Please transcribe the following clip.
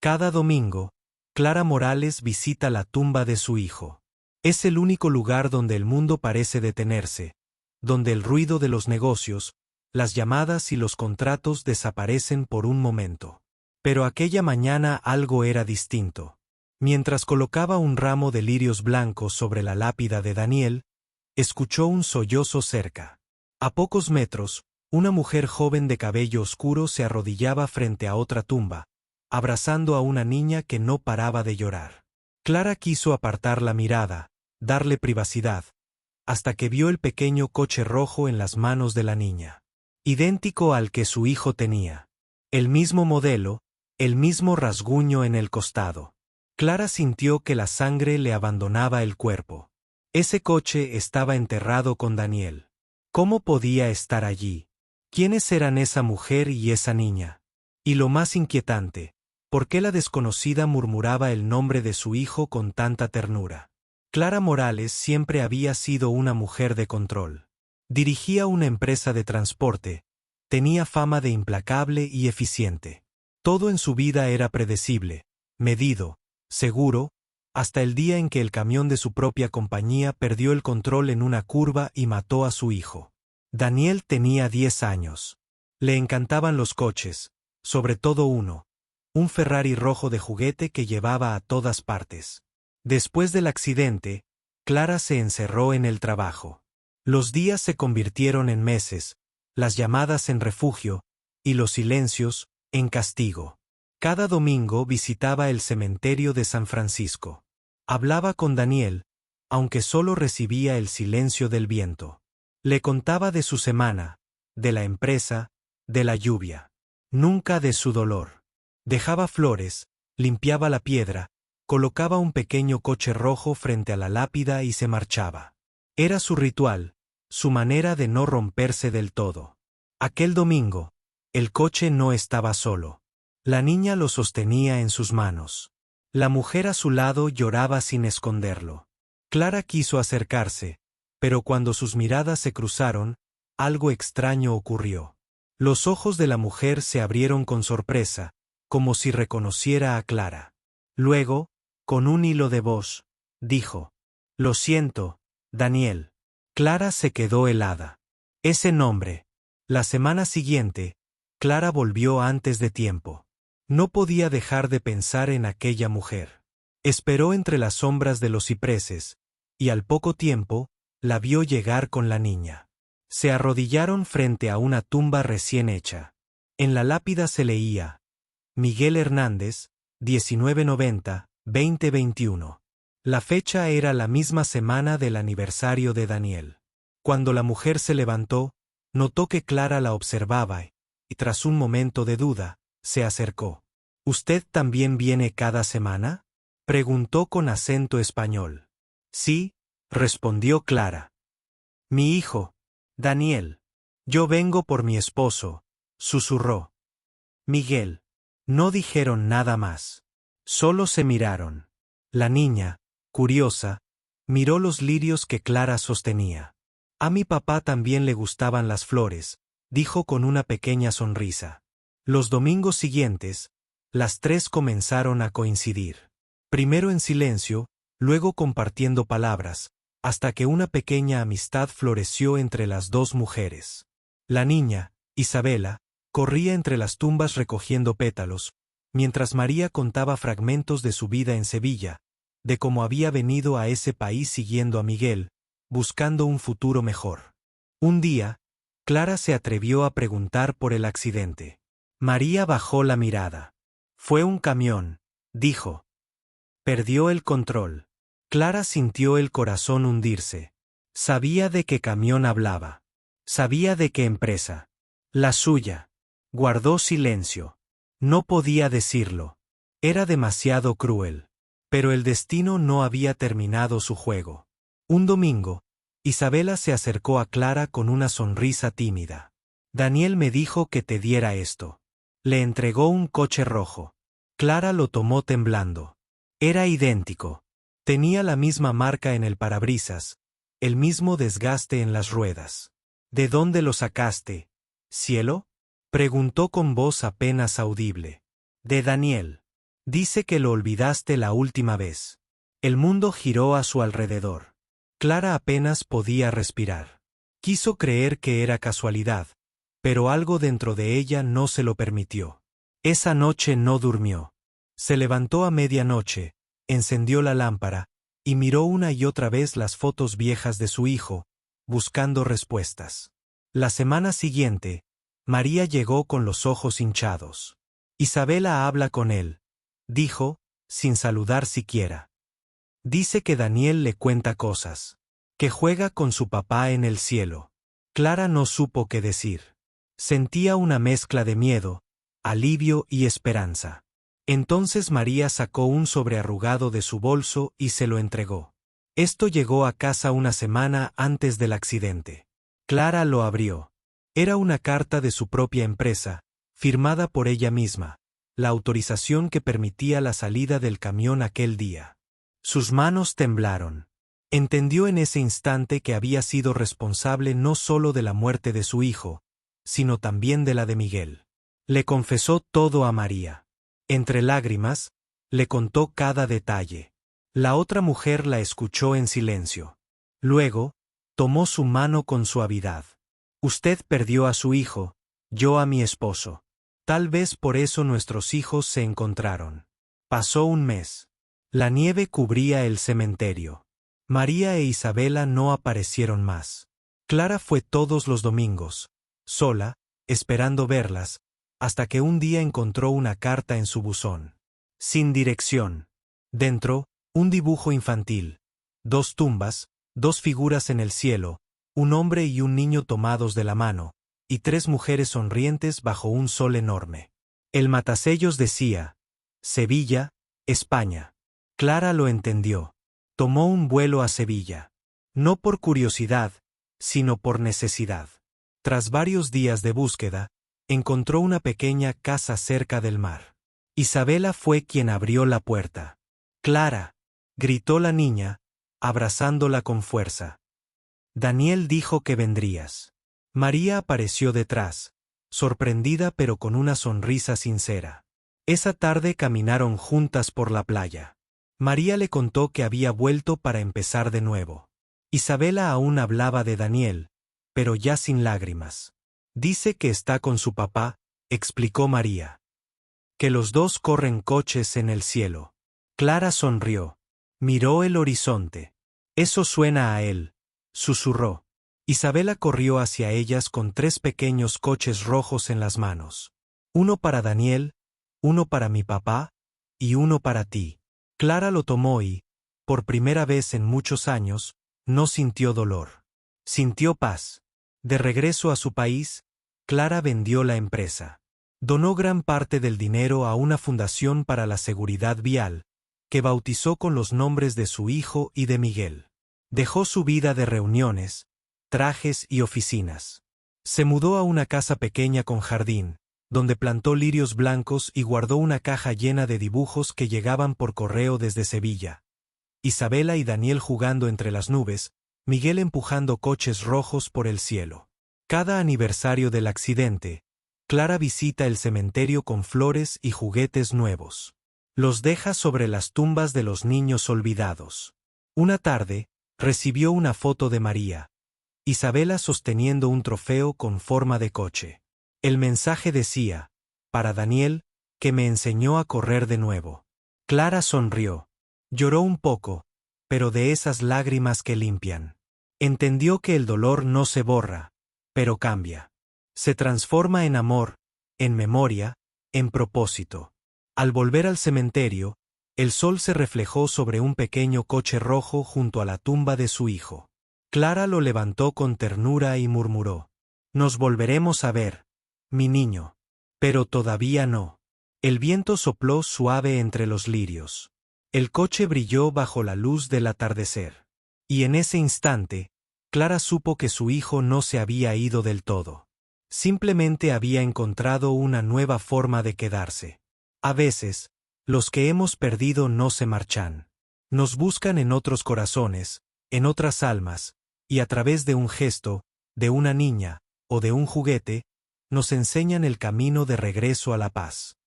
Cada domingo, Clara Morales visita la tumba de su hijo. Es el único lugar donde el mundo parece detenerse, donde el ruido de los negocios, las llamadas y los contratos desaparecen por un momento. Pero aquella mañana algo era distinto. Mientras colocaba un ramo de lirios blancos sobre la lápida de Daniel, escuchó un sollozo cerca. A pocos metros, una mujer joven de cabello oscuro se arrodillaba frente a otra tumba, abrazando a una niña que no paraba de llorar. Clara quiso apartar la mirada, darle privacidad, hasta que vio el pequeño coche rojo en las manos de la niña. Idéntico al que su hijo tenía. El mismo modelo, el mismo rasguño en el costado. Clara sintió que la sangre le abandonaba el cuerpo. Ese coche estaba enterrado con Daniel. ¿Cómo podía estar allí? ¿Quiénes eran esa mujer y esa niña? Y lo más inquietante, ¿por qué la desconocida murmuraba el nombre de su hijo con tanta ternura? Clara Morales siempre había sido una mujer de control. Dirigía una empresa de transporte, tenía fama de implacable y eficiente. Todo en su vida era predecible, medido, seguro, hasta el día en que el camión de su propia compañía perdió el control en una curva y mató a su hijo. Daniel tenía 10 años. Le encantaban los coches, sobre todo uno, un Ferrari rojo de juguete que llevaba a todas partes. Después del accidente, Clara se encerró en el trabajo. Los días se convirtieron en meses, las llamadas en refugio, y los silencios, en castigo. Cada domingo visitaba el cementerio de San Francisco. Hablaba con Daniel, aunque solo recibía el silencio del viento. Le contaba de su semana, de la empresa, de la lluvia. Nunca de su dolor. Dejaba flores, limpiaba la piedra, colocaba un pequeño coche rojo frente a la lápida y se marchaba. Era su ritual, su manera de no romperse del todo. Aquel domingo, el coche no estaba solo. La niña lo sostenía en sus manos. La mujer a su lado lloraba sin esconderlo. Clara quiso acercarse, pero cuando sus miradas se cruzaron, algo extraño ocurrió. Los ojos de la mujer se abrieron con sorpresa, como si reconociera a Clara. Luego, con un hilo de voz, dijo: «Lo siento, Daniel». Clara se quedó helada. Ese nombre. La semana siguiente, Clara volvió antes de tiempo. No podía dejar de pensar en aquella mujer. Esperó entre las sombras de los cipreses, y al poco tiempo, la vio llegar con la niña. Se arrodillaron frente a una tumba recién hecha. En la lápida se leía: Miguel Hernández, 1990-2021. La fecha era la misma semana del aniversario de Daniel. Cuando la mujer se levantó, notó que Clara la observaba y tras un momento de duda, se acercó. «¿Usted también viene cada semana?», preguntó con acento español. «Sí», respondió Clara. «Mi hijo, Daniel. Yo vengo por mi esposo», susurró. «Miguel». No dijeron nada más. Solo se miraron. La niña, curiosa, miró los lirios que Clara sostenía. «A mi papá también le gustaban las flores», dijo con una pequeña sonrisa. Los domingos siguientes, las tres comenzaron a coincidir. Primero en silencio, luego compartiendo palabras, hasta que una pequeña amistad floreció entre las dos mujeres. La niña, Isabela, corría entre las tumbas recogiendo pétalos, mientras María contaba fragmentos de su vida en Sevilla, de cómo había venido a ese país siguiendo a Miguel, buscando un futuro mejor. Un día, Clara se atrevió a preguntar por el accidente. María bajó la mirada. «Fue un camión», dijo. «Perdió el control». Clara sintió el corazón hundirse. Sabía de qué camión hablaba. Sabía de qué empresa. La suya. Guardó silencio. No podía decirlo. Era demasiado cruel. Pero el destino no había terminado su juego. Un domingo, Isabela se acercó a Clara con una sonrisa tímida. «Daniel me dijo que te diera esto». Le entregó un coche rojo. Clara lo tomó temblando. Era idéntico. Tenía la misma marca en el parabrisas, el mismo desgaste en las ruedas. «¿De dónde lo sacaste, cielo?», preguntó con voz apenas audible. «De Daniel». Dice que lo olvidaste la última vez. El mundo giró a su alrededor. Clara apenas podía respirar. Quiso creer que era casualidad, pero algo dentro de ella no se lo permitió. Esa noche no durmió. Se levantó a medianoche, encendió la lámpara, y miró una y otra vez las fotos viejas de su hijo, buscando respuestas. La semana siguiente, María llegó con los ojos hinchados. Isabela habla con él, dijo, sin saludar siquiera. Dice que Daniel le cuenta cosas, que juega con su papá en el cielo. Clara no supo qué decir. Sentía una mezcla de miedo, alivio y esperanza. Entonces María sacó un sobre arrugado de su bolso y se lo entregó. Esto llegó a casa una semana antes del accidente. Clara lo abrió. Era una carta de su propia empresa, firmada por ella misma, la autorización que permitía la salida del camión aquel día. Sus manos temblaron. Entendió en ese instante que había sido responsable no solo de la muerte de su hijo, sino también de la de Miguel. Le confesó todo a María. Entre lágrimas, le contó cada detalle. La otra mujer la escuchó en silencio. Luego, tomó su mano con suavidad. Usted perdió a su hijo, yo a mi esposo. Tal vez por eso nuestros hijos se encontraron. Pasó un mes. La nieve cubría el cementerio. María e Isabela no aparecieron más. Clara fue todos los domingos, sola, esperando verlas, hasta que un día encontró una carta en su buzón. Sin dirección. Dentro, un dibujo infantil. 2 tumbas, 2 figuras en el cielo, un hombre y un niño tomados de la mano, y 3 mujeres sonrientes bajo un sol enorme. El matasellos decía, Sevilla, España. Clara lo entendió. Tomó un vuelo a Sevilla. No por curiosidad, sino por necesidad. Tras varios días de búsqueda, encontró una pequeña casa cerca del mar. Isabela fue quien abrió la puerta. Clara, gritó la niña, abrazándola con fuerza. Daniel dijo que vendrías. María apareció detrás, sorprendida pero con una sonrisa sincera. Esa tarde caminaron juntas por la playa. María le contó que había vuelto para empezar de nuevo. Isabela aún hablaba de Daniel, pero ya sin lágrimas. Dice que está con su papá, explicó María. Que los dos corren coches en el cielo. Clara sonrió. Miró el horizonte. Eso suena a él, susurró. Isabela corrió hacia ellas con 3 pequeños coches rojos en las manos. Uno para Daniel, uno para mi papá, y uno para ti. Clara lo tomó y, por primera vez en muchos años, no sintió dolor. Sintió paz. De regreso a su país, Clara vendió la empresa. Donó gran parte del dinero a una fundación para la seguridad vial, que bautizó con los nombres de su hijo y de Miguel. Dejó su vida de reuniones, trajes y oficinas. Se mudó a una casa pequeña con jardín, donde plantó lirios blancos y guardó una caja llena de dibujos que llegaban por correo desde Sevilla. Isabela y Daniel jugando entre las nubes, Miguel empujando coches rojos por el cielo. Cada aniversario del accidente, Clara visita el cementerio con flores y juguetes nuevos. Los deja sobre las tumbas de los niños olvidados. Una tarde, recibió una foto de María. Isabela sosteniendo un trofeo con forma de coche. El mensaje decía, para Daniel, que me enseñó a correr de nuevo. Clara sonrió. Lloró un poco, pero de esas lágrimas que limpian. Entendió que el dolor no se borra, pero cambia. Se transforma en amor, en memoria, en propósito. Al volver al cementerio, el sol se reflejó sobre un pequeño coche rojo junto a la tumba de su hijo. Clara lo levantó con ternura y murmuró, «Nos volveremos a ver, mi niño». Pero todavía no. El viento sopló suave entre los lirios. El coche brilló bajo la luz del atardecer. Y en ese instante, Clara supo que su hijo no se había ido del todo. Simplemente había encontrado una nueva forma de quedarse. A veces, los que hemos perdido no se marchan. Nos buscan en otros corazones, en otras almas, y a través de un gesto, de una niña, o de un juguete, nos enseñan el camino de regreso a la paz.